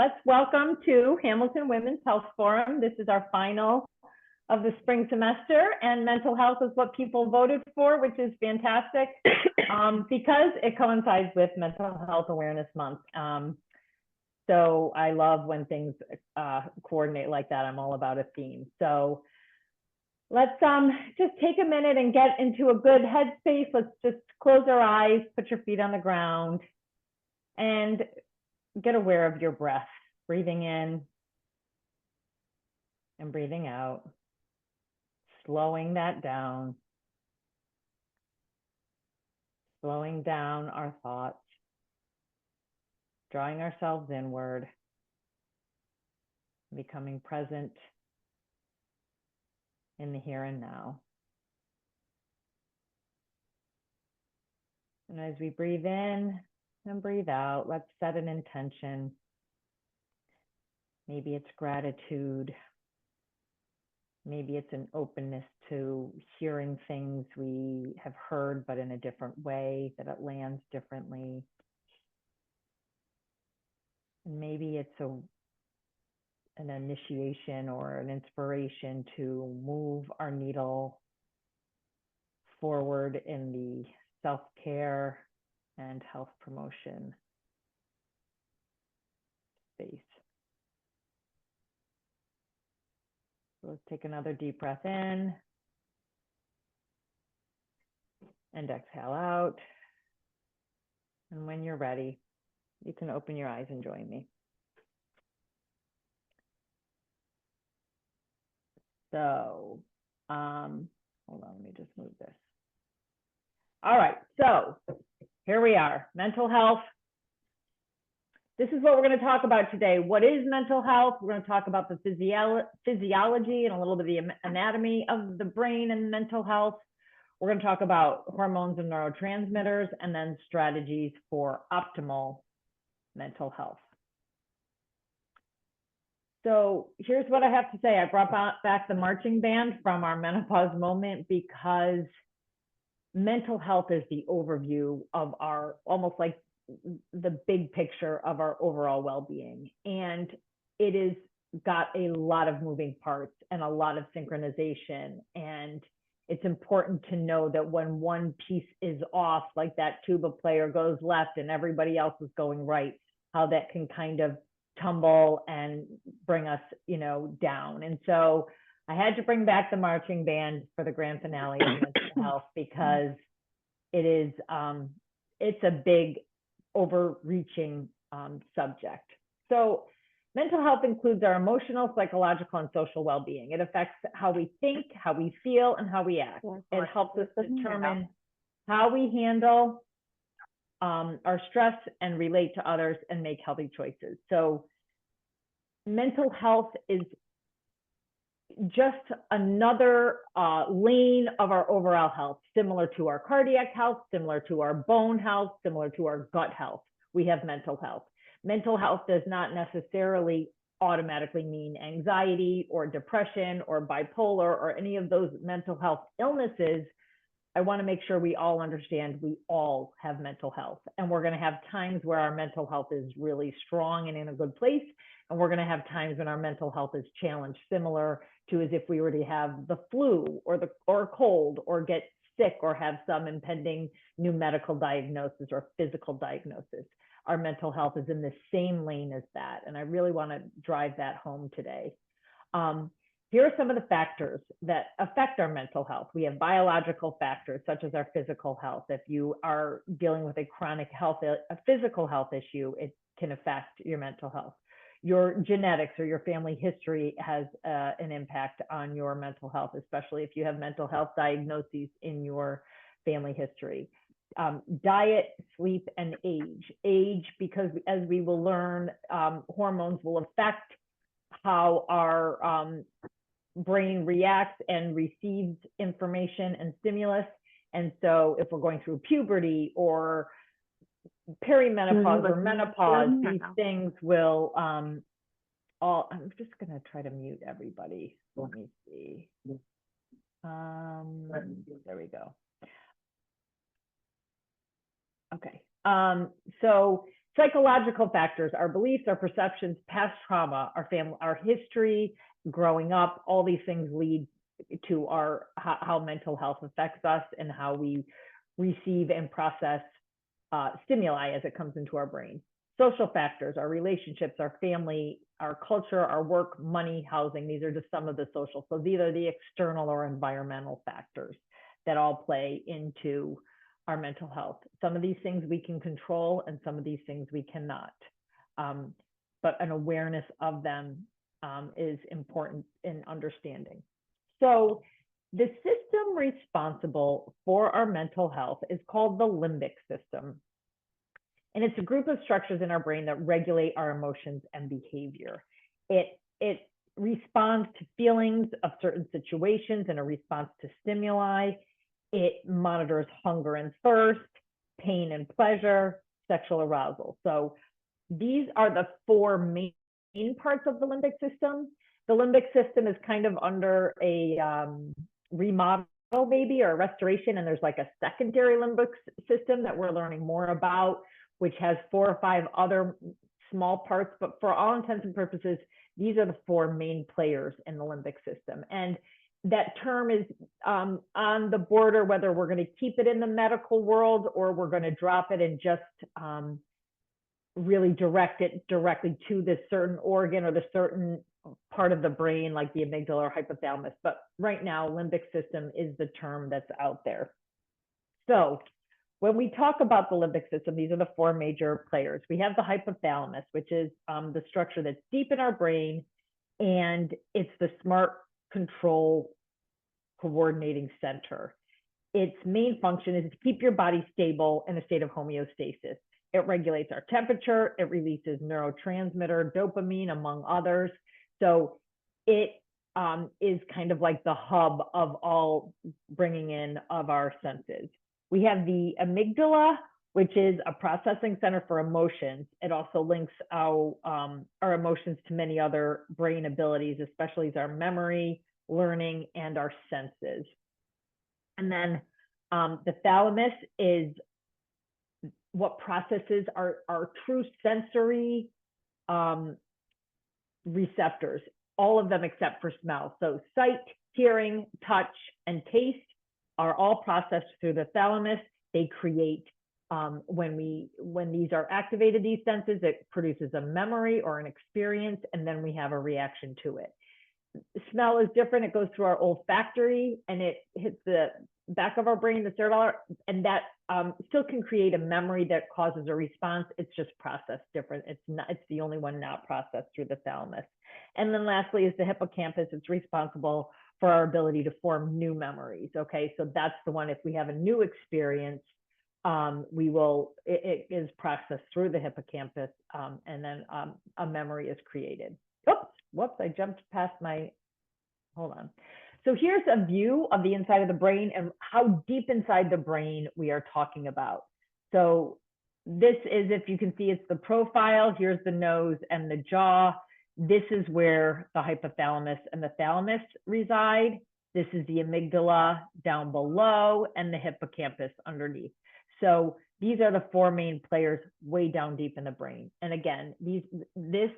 let's welcome to Hamilton Women's Health Forum. This is our final of the spring semester, and mental health is what people voted for, which is fantastic because it coincides with Mental Health Awareness Month. So I love when things coordinate like that. I'm all about a theme. So let's just take a minute and get into a good headspace. Let's just close our eyes, put your feet on the ground, and get aware of your breath, breathing in and breathing out, slowing that down, slowing down our thoughts, drawing ourselves inward, becoming present in the here and now. And as we breathe in and breathe out, let's set an intention. Maybe it's gratitude. Maybe it's an openness to hearing things we have heard, but in a different way, that it lands differently. And maybe it's an initiation or an inspiration to move our needle forward in the self-care and health promotion space. So let's take another deep breath in and exhale out. And when you're ready, you can open your eyes and join me. So, hold on, let me just move this. All right, so here we are, mental health. This is what we're going to talk about today. What is mental health? We're going to talk about the physiology and a little bit of the anatomy of the brain and mental health. We're going to talk about hormones and neurotransmitters, and then strategies for optimal mental health. So here's what I have to say. I brought back the marching band from our menopause moment because mental health is the overview of our, almost like the big picture of our overall well-being. And it is got a lot of moving parts and a lot of synchronization. And it's important to know that when one piece is off, like that tuba player goes left and everybody else is going right, how that can kind of tumble and bring us, down. And so I had to bring back the marching band for the grand finale of mental health because it is, it's a big overreaching subject. So mental health includes our emotional, psychological, and social well-being. It affects how we think, how we feel, and how we act. It helps us determine how we handle our stress and relate to others and make healthy choices. So mental health is just another lane of our overall health, similar to our cardiac health, similar to our bone health, similar to our gut health. We have mental health. Mental health does not necessarily automatically mean anxiety or depression or bipolar or any of those mental health illnesses. I want to make sure we all understand we all have mental health, and we're going to have times where our mental health is really strong and in a good place. And we're going to have times when our mental health is challenged, similar to as if we were to have the flu or a cold or get sick or have some impending new medical diagnosis or physical diagnosis. Our mental health is in the same lane as that. And I really want to drive that home today. Here are some of the factors that affect our mental health. We have biological factors such as our physical health. If you are dealing with a chronic physical health issue, it can affect your mental health. Your genetics or your family history has an impact on your mental health, especially if you have mental health diagnoses in your family history. Diet, sleep, and age. Age, because as we will learn, hormones will affect how our brain reacts and receives information and stimulus. And so if we're going through puberty or perimenopause or menopause, these things will I'm just going to try to mute everybody. Let me see. There we go. Okay. So Psychological factors, our beliefs, our perceptions, past trauma, our family, our history, growing up, all these things lead to our how mental health affects us and how we receive and process stimuli as it comes into our brain. Social factors, our relationships, our family, our culture, our work, money, housing. These are just some of the social. So these are the external or environmental factors that all play into our mental health. Some of these things we can control and some of these things we cannot. But an awareness of them is important in understanding. So the system responsible for our mental health is called the limbic system. And it's a group of structures in our brain that regulate our emotions and behavior. It responds to feelings of certain situations and a response to stimuli. It monitors hunger and thirst, pain and pleasure, sexual arousal. So these are the four main parts of the limbic system. The limbic system is kind of under a remodel maybe, or a restoration, and there's like a secondary limbic system that we're learning more about, which has 4 or 5 other small parts, but for all intents and purposes, these are the 4 main players in the limbic system. And that term is on the border, whether we're going to keep it in the medical world or we're going to drop it and just really direct it directly to this certain organ or the certain part of the brain, like the amygdala or hypothalamus. But right now, limbic system is the term that's out there. So when we talk about the limbic system, these are the 4 major players. We have the hypothalamus, which is the structure that's deep in our brain, and it's the smart control coordinating center. Its main function is to keep your body stable in a state of homeostasis. It regulates our temperature, it releases neurotransmitter, dopamine, among others. So it is kind of like the hub of all bringing in of our senses. We have the amygdala, which is a processing center for emotions. It also links our emotions to many other brain abilities, especially our memory, learning, and our senses. And then the thalamus is what processes our true sensory receptors, all of them except for smell. So sight, hearing, touch, and taste are all processed through the thalamus. They create, when these are activated, these senses, it produces a memory or an experience, and then we have a reaction to it. Smell is different. It goes through our olfactory and it hits the back of our brain, the cerebellum, and that still can create a memory that causes a response. It's just processed different. It's the only one not processed through the thalamus. And then lastly is the hippocampus. It's responsible for our ability to form new memories. Okay, so that's the one, if we have a new experience, it is processed through the hippocampus, and then a memory is created. Oops, whoops, I jumped past hold on. So here's a view of the inside of the brain and how deep inside the brain we are talking about. So this is, if you can see, it's the profile. Here's the nose and the jaw. This is where the hypothalamus and the thalamus reside. This is the amygdala down below and the hippocampus underneath. So these are the 4 main players way down deep in the brain. And again, this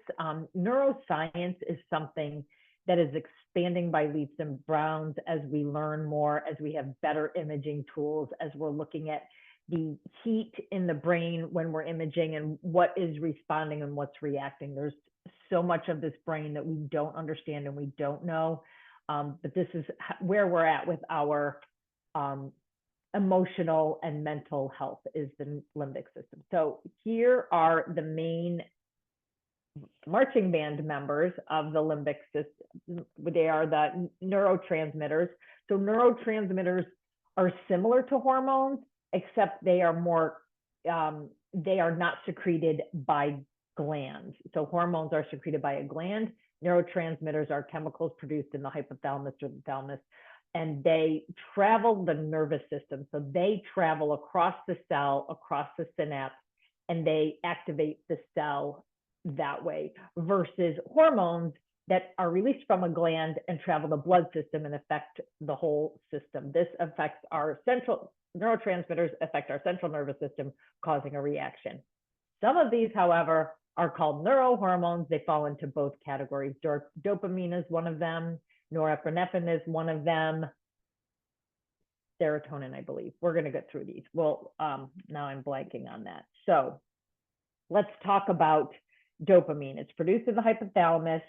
neuroscience is something that is expanding by leaps and bounds as we learn more, as we have better imaging tools, as we're looking at the heat in the brain when we're imaging and what is responding and what's reacting. There's so much of this brain that we don't understand and we don't know, but this is where we're at with our emotional and mental health, is the limbic system. So here are the main marching band members of the limbic system. They are the neurotransmitters. So neurotransmitters are similar to hormones, except they are not secreted by glands. So hormones are secreted by a gland. Neurotransmitters are chemicals produced in the hypothalamus or the thalamus, and they travel the nervous system. So they travel across the cell, across the synapse, and they activate the cell that way, versus hormones that are released from a gland and travel the blood system and affect the whole system. This affects our neurotransmitters affect our central nervous system, causing a reaction. Some of these, however, are called neurohormones. They fall into both categories. Dopamine is one of them. Norepinephrine is one of them. Serotonin, I believe. We're going to get through these. Well, now I'm blanking on that. So let's talk about dopamine. It's produced in the hypothalamus.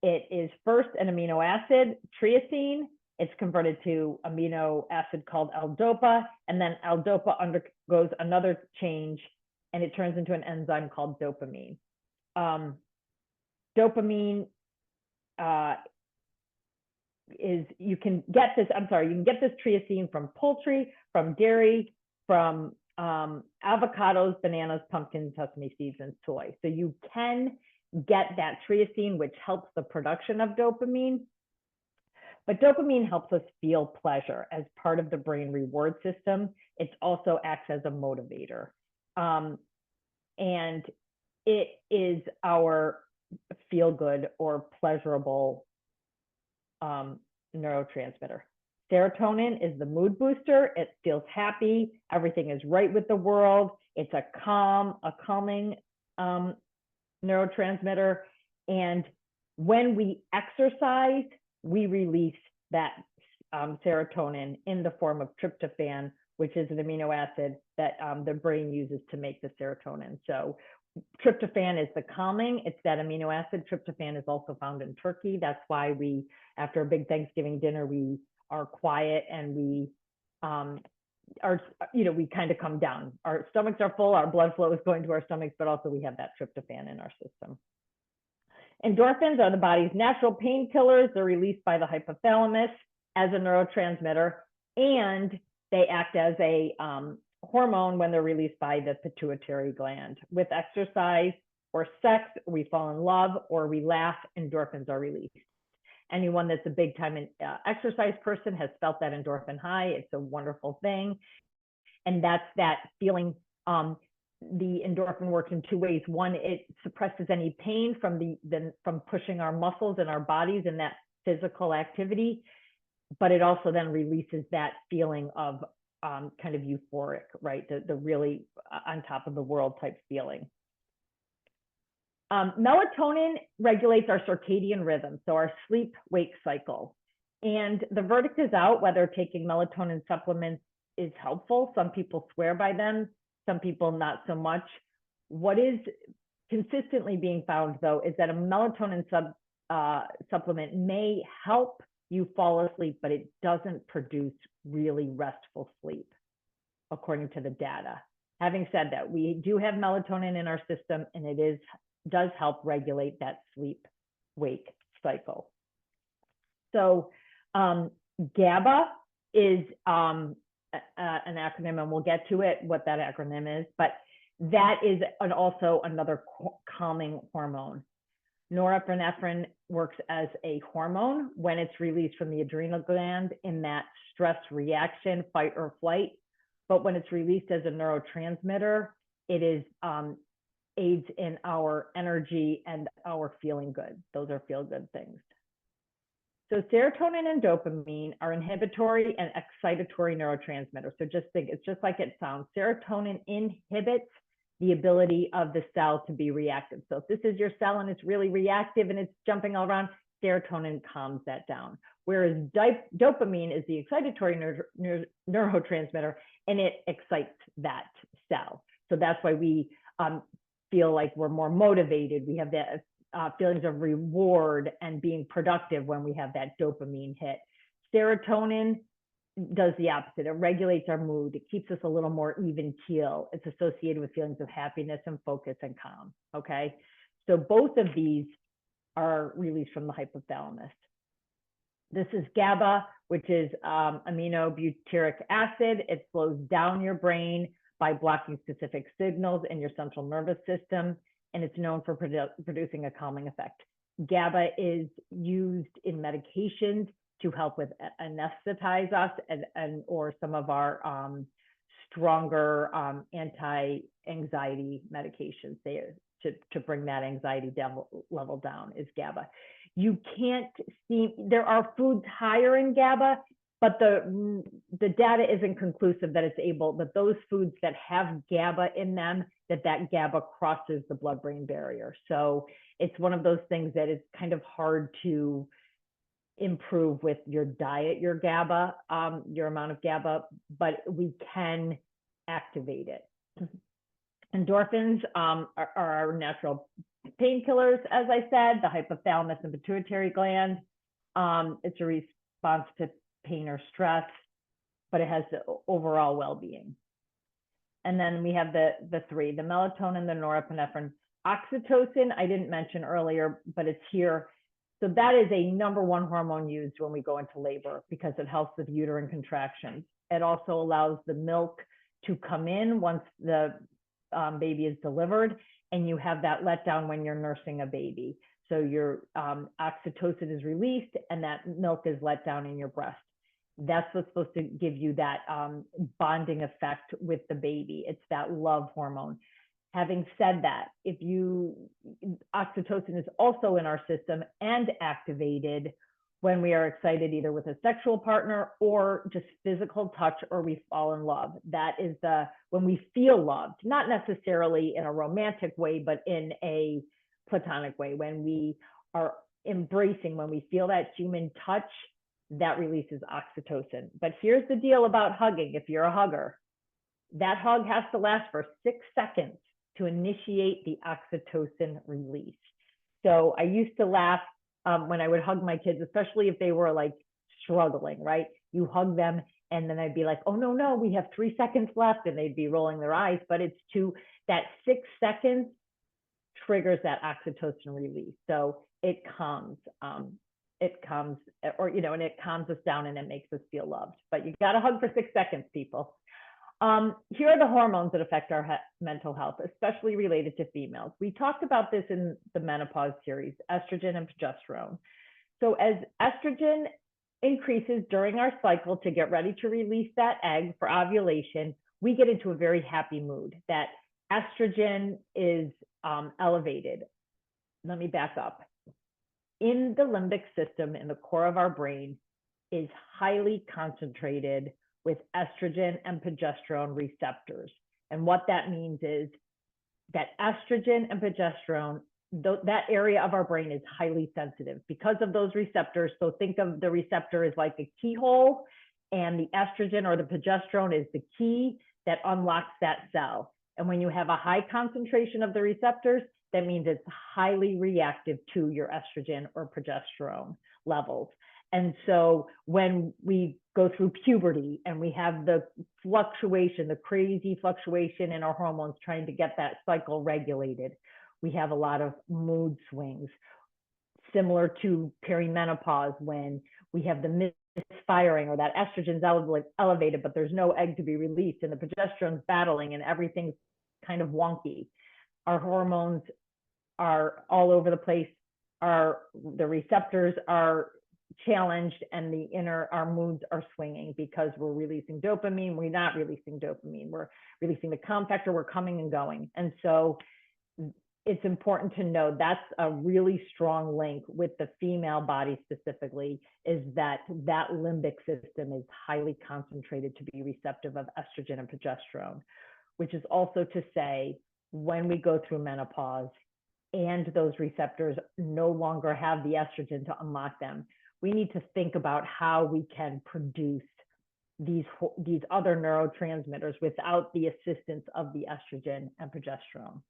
It is first an amino acid, triacine. It's converted to amino acid called L-DOPA, and then L-DOPA undergoes another change, and it turns into an enzyme called dopamine. Dopamine you can get this triacine from poultry, from dairy, from avocados, bananas, pumpkins, sesame seeds, and soy. So you can get that triacine, which helps the production of dopamine. But dopamine helps us feel pleasure as part of the brain reward system. It also acts as a motivator. And it is our feel-good or pleasurable neurotransmitter. Serotonin is the mood booster. It feels happy. Everything is right with the world. It's a calming neurotransmitter. And when we exercise, we release that serotonin in the form of tryptophan, which is an amino acid that the brain uses to make the serotonin. So tryptophan is the calming. It's that amino acid. Tryptophan is also found in turkey. That's why we, after a big Thanksgiving dinner, we are quiet and we we kind of come down. Our stomachs are full, our blood flow is going to our stomachs, but also we have that tryptophan in our system. Endorphins are the body's natural painkillers. They're released by the hypothalamus as a neurotransmitter, and they act as a hormone when they're released by the pituitary gland. With exercise or sex, we fall in love or we laugh, endorphins are released. Anyone that's a big time exercise person has felt that endorphin high. It's a wonderful thing. And that's that feeling. The endorphin works in two ways. One, it suppresses any pain from pushing our muscles and our bodies in that physical activity, but it also then releases that feeling of kind of euphoric, right? The really on top of the world type feeling. Melatonin regulates our circadian rhythm, so our sleep-wake cycle. And the verdict is out whether taking melatonin supplements is helpful. Some people swear by them, some people not so much. What is consistently being found, though, is that a melatonin supplement may help you fall asleep, but it doesn't produce really restful sleep, according to the data. Having said that, we do have melatonin in our system, and it does help regulate that sleep-wake cycle. So GABA is an acronym, and we'll get to it, what that acronym is, but that is also another calming hormone. Norepinephrine works as a hormone when it's released from the adrenal gland in that stress reaction, fight or flight. But when it's released as a neurotransmitter, it is aids in our energy and our feeling good. Those are feel good things. So serotonin and dopamine are inhibitory and excitatory neurotransmitters. So just think, it's just like it sounds. Serotonin inhibits the ability of the cell to be reactive. So if this is your cell and it's really reactive and it's jumping all around, serotonin calms that down. Whereas dopamine is the excitatory neurotransmitter, and it excites that cell. So that's why we feel like we're more motivated. We have that feelings of reward and being productive when we have that dopamine hit. Serotonin does the opposite. It regulates our mood. It keeps us a little more even keel. It's associated with feelings of happiness and focus and calm. Okay. So both of these are released from the hypothalamus. This is GABA, which is aminobutyric acid. It slows down your brain by blocking specific signals in your central nervous system, and it's known for producing a calming effect. GABA is used in medications to help with anesthetize us or some of our stronger anti-anxiety medications to bring that anxiety level down is GABA. You can't see, there are foods higher in GABA but the data isn't conclusive that it's able, that those foods that have GABA in them, that GABA crosses the blood-brain barrier. So it's one of those things that is kind of hard to improve with your diet, your GABA, your amount of GABA, but we can activate it. Endorphins are our natural painkillers, as I said, the hypothalamus and pituitary gland. It's a response to pain or stress, but it has the overall well-being. And then we have the three, the melatonin, the norepinephrine. Oxytocin, I didn't mention earlier, but it's here. So that is a #1 hormone used when we go into labor because it helps with uterine contractions. It also allows the milk to come in once the baby is delivered, and you have that letdown when you're nursing a baby. So your oxytocin is released and that milk is let down in your breast. That's what's supposed to give you that bonding effect with the baby. It's that love hormone. Having said that, oxytocin is also in our system and activated when we are excited either with a sexual partner or just physical touch, or we fall in love. That is when we feel loved, not necessarily in a romantic way, but in a platonic way. When we are embracing, when we feel that human touch, that releases oxytocin. But here's the deal about hugging. If you're a hugger, that hug has to last for 6 seconds to initiate the oxytocin release. So I used to laugh when I would hug my kids, especially if they were like struggling, right? You hug them and then I'd be like, oh no, we have 3 seconds left, and they'd be rolling their eyes, but it's that 6 seconds triggers that oxytocin release. So it calms, and it calms us down and it makes us feel loved. But you got to hug for 6 seconds, people. Here are the hormones that affect our mental health, especially related to females. We talked about this in the menopause series, estrogen and progesterone. So as estrogen increases during our cycle to get ready to release that egg for ovulation, we get into a very happy mood. That estrogen is elevated. Let me back up. In the limbic system, in the core of our brain, is highly concentrated with estrogen and progesterone receptors. And what that means is that estrogen and progesterone, that area of our brain is highly sensitive because of those receptors. So think of the receptor as like a keyhole, and the estrogen or the progesterone is the key that unlocks that cell. And when you have a high concentration of the receptors, that means it's highly reactive to your estrogen or progesterone levels. And so when we go through puberty and we have the fluctuation, the crazy fluctuation in our hormones trying to get that cycle regulated, we have a lot of mood swings, similar to perimenopause when we have the misfiring, or that estrogen's elevated, but there's no egg to be released and the progesterone's battling and everything's kind of wonky. Our hormones are all over the place. The receptors are challenged, and our moods are swinging because we're releasing dopamine. We're not releasing dopamine. We're releasing the calm factor. We're coming and going. And so it's important to know that's a really strong link with the female body specifically, is that limbic system is highly concentrated to be receptive of estrogen and progesterone, which is also to say when we go through menopause and those receptors no longer have the estrogen to unlock them, we need to think about how we can produce these other neurotransmitters without the assistance of the estrogen and progesterone.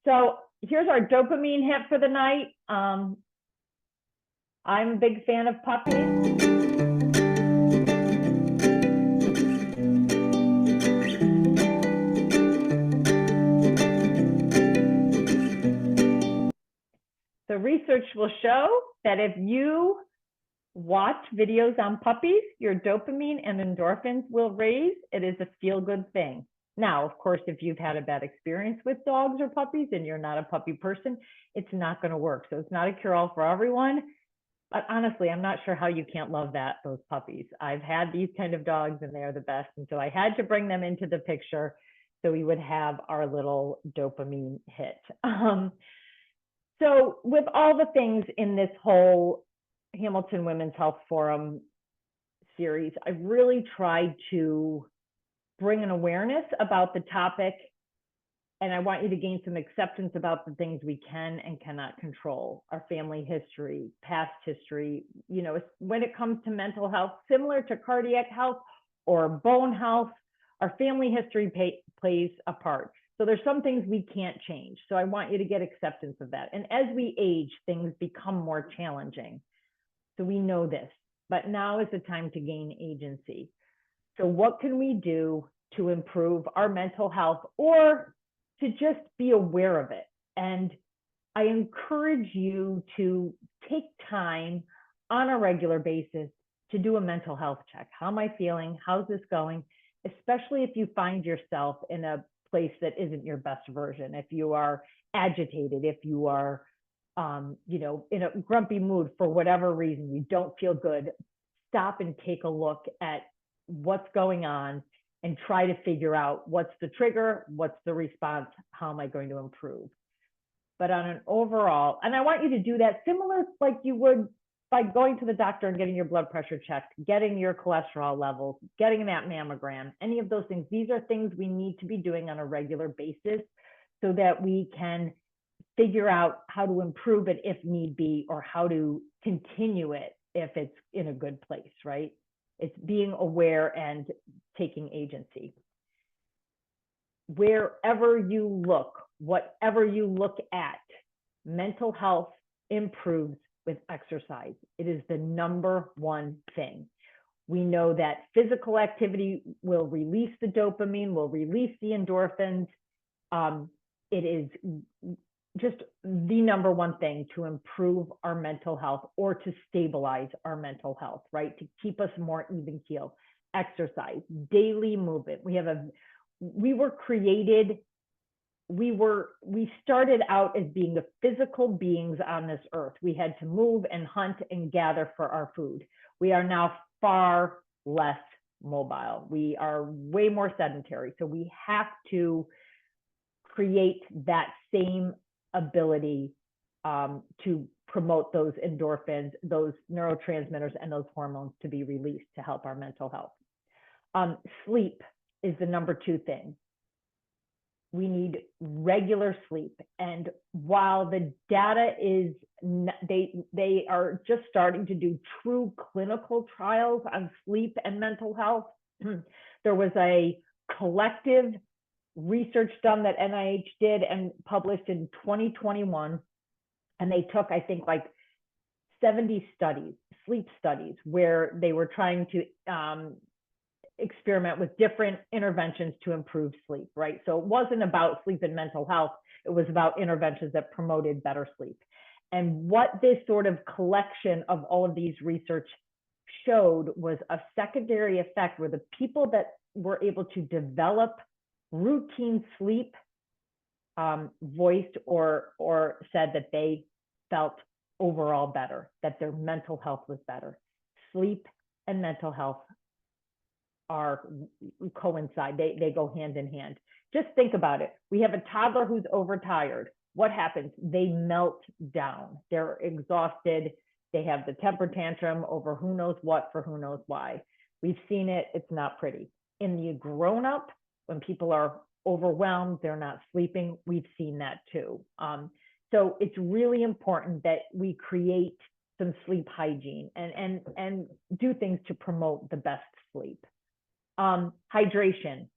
So here's our dopamine hit for the night. I'm a big fan of puppies. The research will show that if you watch videos on puppies, your dopamine and endorphins will raise. It is a feel-good thing. Now, of course, if you've had a bad experience with dogs or puppies and you're not a puppy person, it's not going to work. So it's not a cure-all for everyone. But honestly, I'm not sure how you can't love those puppies. I've had these kind of dogs and they are the best. And so I had to bring them into the picture so we would have our little dopamine hit. So with all the things in this whole Hamilton Women's Health Forum series, I really tried to bring an awareness about the topic, and I want you to gain some acceptance about the things we can and cannot control, our family history, past history. You know, when it comes to mental health, similar to cardiac health or bone health, our family history plays a part. So there's some things we can't change. So I want you to get acceptance of that. And as we age, things become more challenging. So we know this, but now is the time to gain agency. So what can we do to improve our mental health, or to just be aware of it? And I encourage you to take time on a regular basis to do a mental health check. How am I feeling? How's this going? Especially if you find yourself in a place that isn't your best version. If you are agitated, if you are, in a grumpy mood for whatever reason, you don't feel good, stop and take a look at what's going on and try to figure out what's the trigger, what's the response, how am I going to improve? But on an overall, and I want you to do that similar like you would by going to the doctor and getting your blood pressure checked, getting your cholesterol levels, getting that mammogram, any of those things. These are things we need to be doing on a regular basis so that we can figure out how to improve it if need be, or how to continue it if it's in a good place, right? It's being aware and taking agency. Wherever you look, whatever you look at, mental health improves with exercise. It is the number one thing. We know that physical activity will release the dopamine, will release the endorphins. It is just the number one thing to improve our mental health, or to stabilize our mental health, right? To keep us more even keel. Exercise, daily movement. We started out as being the physical beings on this earth. We had to move and hunt and gather for our food. We are now far less mobile. We are way more sedentary. So we have to create that same ability to promote those endorphins, those neurotransmitters, and those hormones to be released to help our mental health. Sleep is the number two thing. We need regular sleep. And while the data is, they are just starting to do true clinical trials on sleep and mental health. There was a collective research done that NIH did and published in 2021. And they took, I think, like 70 studies, sleep studies, where they were trying to experiment with different interventions to improve sleep, right? So it wasn't about sleep and mental health. It was about interventions that promoted better sleep. And what this sort of collection of all of these research showed was a secondary effect where the people that were able to develop routine sleep voiced or said that they felt overall better, that their mental health was better. Sleep and mental health coincide. They go hand in hand. Just think about it. We have a toddler who's overtired. What happens? They melt down. They're exhausted. They have the temper tantrum over who knows what for who knows why. We've seen it. It's not pretty. In the grown up, when people are overwhelmed, they're not sleeping, we've seen that too. So it's really important that we create some sleep hygiene and do things to promote the best sleep. Hydration.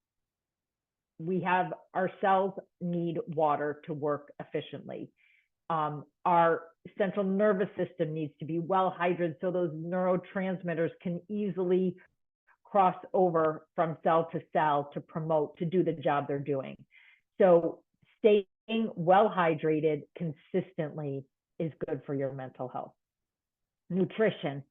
Our cells need water to work efficiently. Our central nervous system needs to be well hydrated so those neurotransmitters can easily cross over from cell to cell to do the job they're doing. So staying well hydrated consistently is good for your mental health. Nutrition.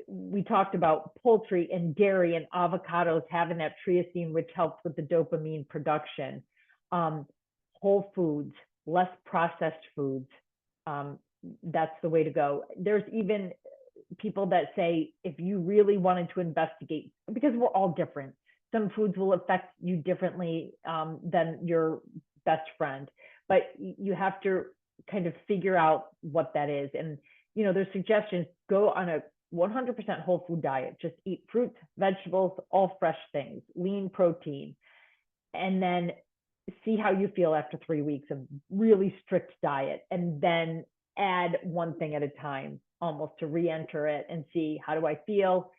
We talked about poultry and dairy and avocados having that triacine, which helps with the dopamine production. Whole foods, less processed foods. That's the way to go. There's even people that say, if you really wanted to investigate, because we're all different, some foods will affect you differently than your best friend, but you have to kind of figure out what that is. And, there's suggestions, go on a 100% whole food diet. Just eat fruits, vegetables, all fresh things, lean protein, and then see how you feel after 3 weeks of really strict diet, and then add one thing at a time, almost to re-enter it and see, how do I feel?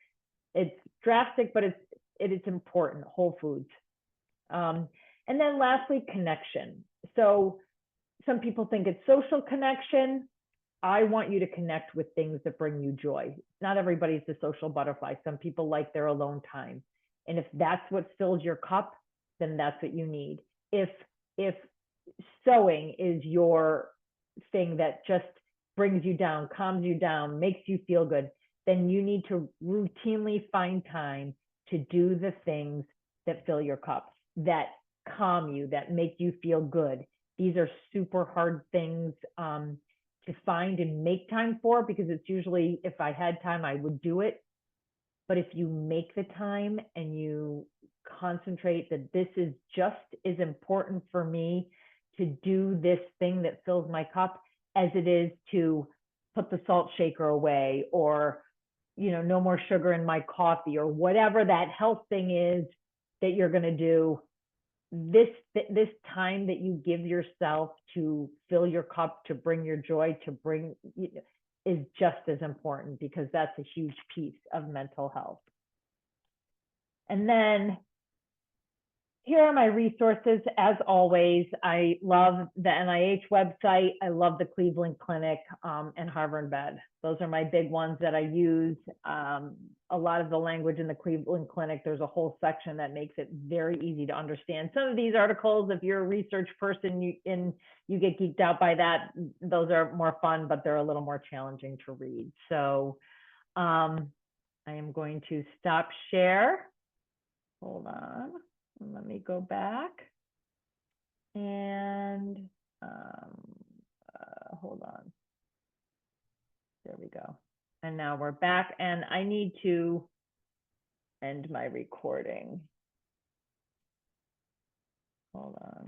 It's drastic, but it's important. Whole foods. And then lastly, connection. So some people think it's social connection. I want you to connect with things that bring you joy. Not everybody's the social butterfly. Some people like their alone time. And if that's what fills your cup, then that's what you need. If sewing is your thing that just brings you down, calms you down, makes you feel good, then you need to routinely find time to do the things that fill your cup, that calm you, that make you feel good. These are super hard things to find and make time for, because it's usually, if I had time, I would do it. But if you make the time and you concentrate that this is just as important for me to do this thing that fills my cup as it is to put the salt shaker away, or, you know, no more sugar in my coffee, or whatever that health thing is that you're going to do, this time that you give yourself to fill your cup, to bring your joy, to bring, is just as important, because that's a huge piece of mental health. And then here are my resources. As always, I love the NIH website. I love the Cleveland Clinic and Harvard Med. Those are my big ones that I use. A lot of the language in the Cleveland Clinic, there's a whole section that makes it very easy to understand. Some of these articles, if you're a research person, you get geeked out by that. Those are more fun, but they're a little more challenging to read. So I am going to stop share. Hold on. Let me go back and hold on. There we go. And now we're back, and I need to end my recording. Hold on.